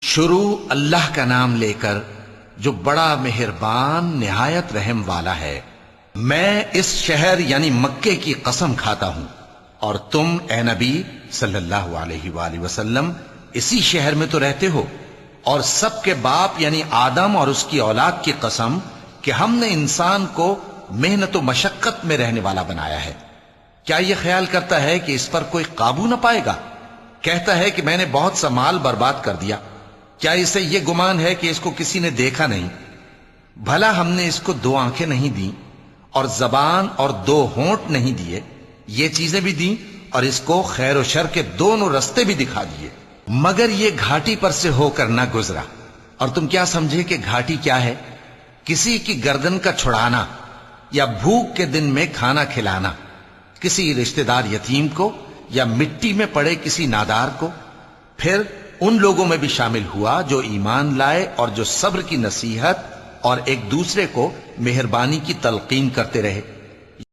شروع اللہ کا نام لے کر جو بڑا مہربان نہایت رحم والا ہے۔ میں اس شہر یعنی مکے کی قسم کھاتا ہوں، اور تم اے نبی صلی اللہ علیہ وآلہ وسلم اسی شہر میں تو رہتے ہو، اور سب کے باپ یعنی آدم اور اس کی اولاد کی قسم کہ ہم نے انسان کو محنت و مشقت میں رہنے والا بنایا ہے۔ کیا یہ خیال کرتا ہے کہ اس پر کوئی قابو نہ پائے گا؟ کہتا ہے کہ میں نے بہت سا مال برباد کر دیا، کیا اسے یہ گمان ہے کہ اس کو کسی نے دیکھا نہیں؟ بھلا ہم نے اس کو 2 آنکھیں نہیں دیں، اور زبان اور 2 ہونٹ نہیں دیے؟ یہ چیزیں بھی دیں اور اس کو خیر و شر کے دونوں رستے بھی دکھا دیے، مگر یہ گھاٹی پر سے ہو کر نہ گزرا۔ اور تم کیا سمجھے کہ گھاٹی کیا ہے؟ کسی کی گردن کا چھڑانا، یا بھوک کے دن میں کھانا کھلانا، کسی رشتہ دار یتیم کو، یا مٹی میں پڑے کسی نادار کو۔ پھر ان لوگوں میں بھی شامل ہوا جو ایمان لائے اور جو صبر کی نصیحت اور ایک دوسرے کو مہربانی کی تلقین کرتے رہے۔